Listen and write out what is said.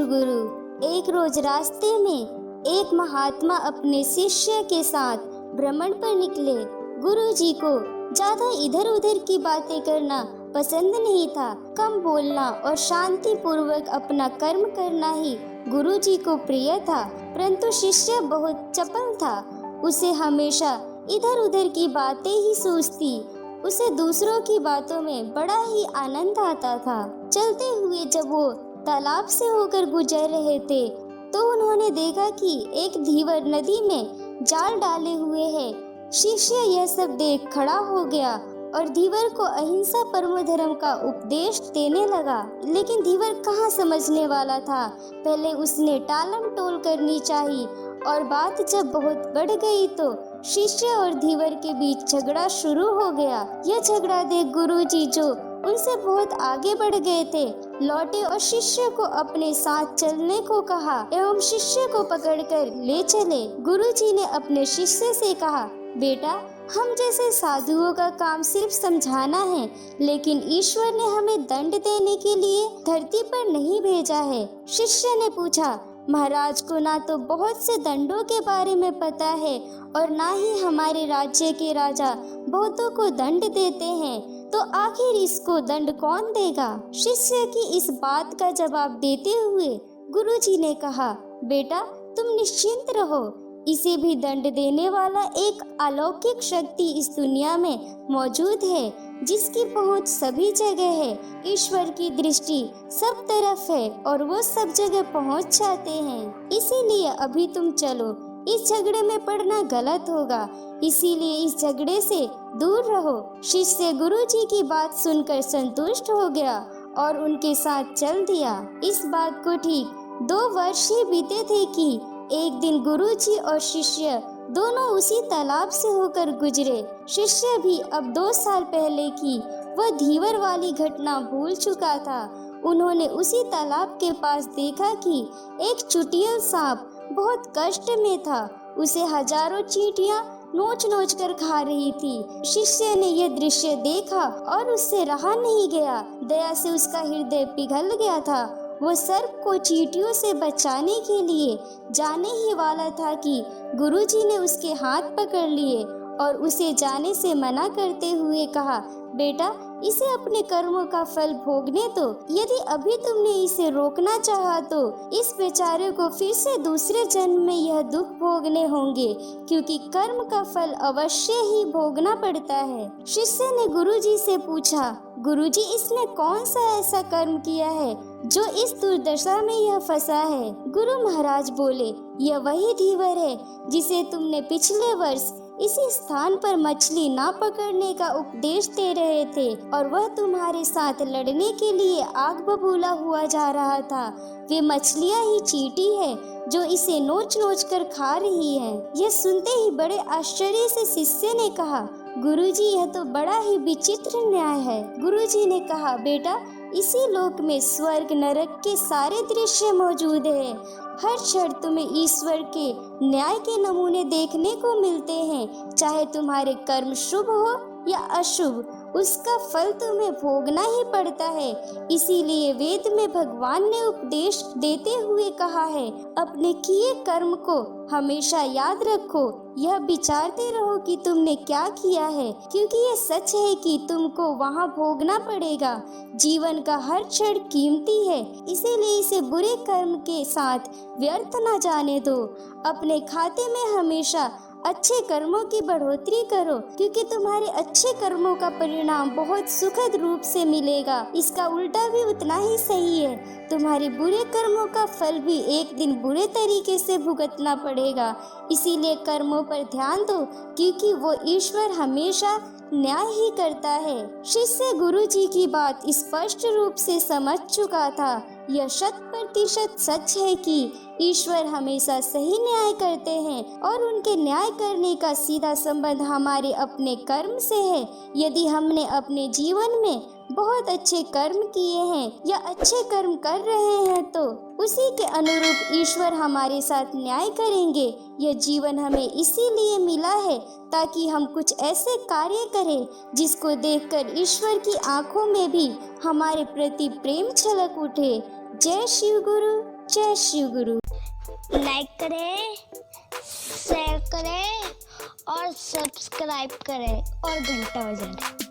गुरु। एक रोज रास्ते में एक महात्मा अपने शिष्य के साथ भ्रमण पर निकले। गुरु जी को ज्यादा इधर उधर की बातें करना पसंद नहीं था। कम बोलना और शांति पूर्वक अपना कर्म करना ही गुरु जी को प्रिय था। परंतु शिष्य बहुत चपल था। उसे हमेशा इधर उधर की बातें ही सूझती। उसे दूसरों की बातों में बड़ा ही आनंद आता था। चलते हुए जब वो तालाब से होकर गुजर रहे थे तो उन्होंने देखा कि एक धीवर नदी में जाल डाले हुए है। शिष्य यह सब देख खड़ा हो गया और धीवर को अहिंसा परम धर्म का उपदेश देने लगा। लेकिन धीवर कहाँ समझने वाला था। पहले उसने टालम टोल करनी चाहिए और बात जब बहुत बढ़ गई तो शिष्य और धीवर के बीच झगड़ा शुरू हो गया। यह झगड़ा देख गुरुजी जो उनसे बहुत आगे बढ़ गए थे लौटे और शिष्य को अपने साथ चलने को कहा एवं शिष्य को पकड़कर ले चले। गुरुजी ने अपने शिष्य से कहा, बेटा हम जैसे साधुओं का काम सिर्फ समझाना है, लेकिन ईश्वर ने हमें दंड देने के लिए धरती पर नहीं भेजा है। शिष्य ने पूछा, महाराज को ना तो बहुत से दंडों के बारे में पता है और ना ही हमारे राज्य के राजा बहुतों को दंड देते हैं, तो आखिर इसको दंड कौन देगा। शिष्य की इस बात का जवाब देते हुए गुरुजी ने कहा, बेटा तुम निश्चिंत रहो, इसे भी दंड देने वाला एक अलौकिक शक्ति इस दुनिया में मौजूद है जिसकी पहुंच सभी जगह है। ईश्वर की दृष्टि सब तरफ है और वो सब जगह पहुंच जाते हैं। इसीलिए अभी तुम चलो, इस झगड़े में पड़ना गलत होगा, इसीलिए इस झगड़े से दूर रहो। शिष्य गुरुजी की बात सुनकर संतुष्ट हो गया और उनके साथ चल दिया। इस बात को ठीक 2 वर्ष ही बीते थे कि एक दिन गुरुजी और शिष्य दोनों उसी तालाब से होकर गुजरे। शिष्य भी अब 2 साल पहले की वह धीवर वाली घटना भूल चुका था। उन्होंने उसी तालाब के पास देखा कि एक चुटियल सांप बहुत कष्ट में था। उसे हजारों चींटियां नोच नोच कर खा रही थी। शिष्य ने यह दृश्य देखा और उससे रहा नहीं गया। दया से उसका हृदय पिघल गया था। वो सर्प को चींटियों से बचाने के लिए जाने ही वाला था कि गुरुजी ने उसके हाथ पकड़ लिए और उसे जाने से मना करते हुए कहा, बेटा इसे अपने कर्मों का फल भोगने दो। यदि अभी तुमने इसे रोकना चाहा तो इस बेचारे को फिर से दूसरे जन्म में यह दुख भोगने होंगे, क्योंकि कर्म का फल अवश्य ही भोगना पड़ता है। शिष्य ने गुरुजी से पूछा, गुरुजी इसने कौन सा ऐसा कर्म किया है जो इस दुर्दशा में यह फंसा है। गुरु महाराज बोले, यह वही धीवर है जिसे तुमने पिछले वर्ष इसी स्थान पर मछली ना पकड़ने का उपदेश दे रहे थे और वह तुम्हारे साथ लड़ने के लिए आग बबूला हुआ जा रहा था। वे मछलियाँ ही चींटी है जो इसे नोच नोच कर खा रही है। यह सुनते ही बड़े आश्चर्य से शिष्य ने कहा, गुरुजी यह तो बड़ा ही विचित्र न्याय है। गुरुजी ने कहा, बेटा इसी लोक में स्वर्ग नरक के सारे दृश्य मौजूद है। हर क्षण तुम्हें ईश्वर के न्याय के नमूने देखने को मिलते हैं। चाहे तुम्हारे कर्म शुभ हो या अशुभ, उसका फल तुम्हें भोगना ही पड़ता है। इसीलिए वेद में भगवान ने उपदेश देते हुए कहा है, अपने किए कर्म को हमेशा याद रखो, यह विचारते रहो कि तुमने क्या किया है, क्योंकि यह सच है कि तुमको वहाँ भोगना पड़ेगा। जीवन का हर क्षण कीमती है, इसीलिए इसे बुरे कर्म के साथ व्यर्थ न जाने दो। अपने खाते में हमेशा अच्छे कर्मों की बढ़ोतरी करो, क्योंकि तुम्हारे अच्छे कर्मों का परिणाम बहुत सुखद रूप से मिलेगा। इसका उल्टा भी उतना ही सही है, तुम्हारे बुरे कर्मों का फल भी एक दिन बुरे तरीके से भुगतना पड़ेगा। इसीलिए कर्मों पर ध्यान दो, क्योंकि वो ईश्वर हमेशा न्याय ही करता है। शिष्य गुरुजी की बात स्पष्ट रूप से समझ चुका था। यह 100% सच है कि ईश्वर हमेशा सही न्याय करते हैं और उनके न्याय करने का सीधा संबंध हमारे अपने कर्म से है। यदि हमने अपने जीवन में बहुत अच्छे कर्म किए हैं या अच्छे कर्म कर रहे हैं तो उसी के अनुरूप ईश्वर हमारे साथ न्याय करेंगे। यह जीवन हमें इसीलिए मिला है ताकि हम कुछ ऐसे कार्य करें जिसको देखकर ईश्वर की आंखों में भी हमारे प्रति प्रेम छलक उठे। जय शिव गुरु। जय श्री गुरु। लाइक करें, शेयर करें और सब्सक्राइब करें और घंटा बजाएं।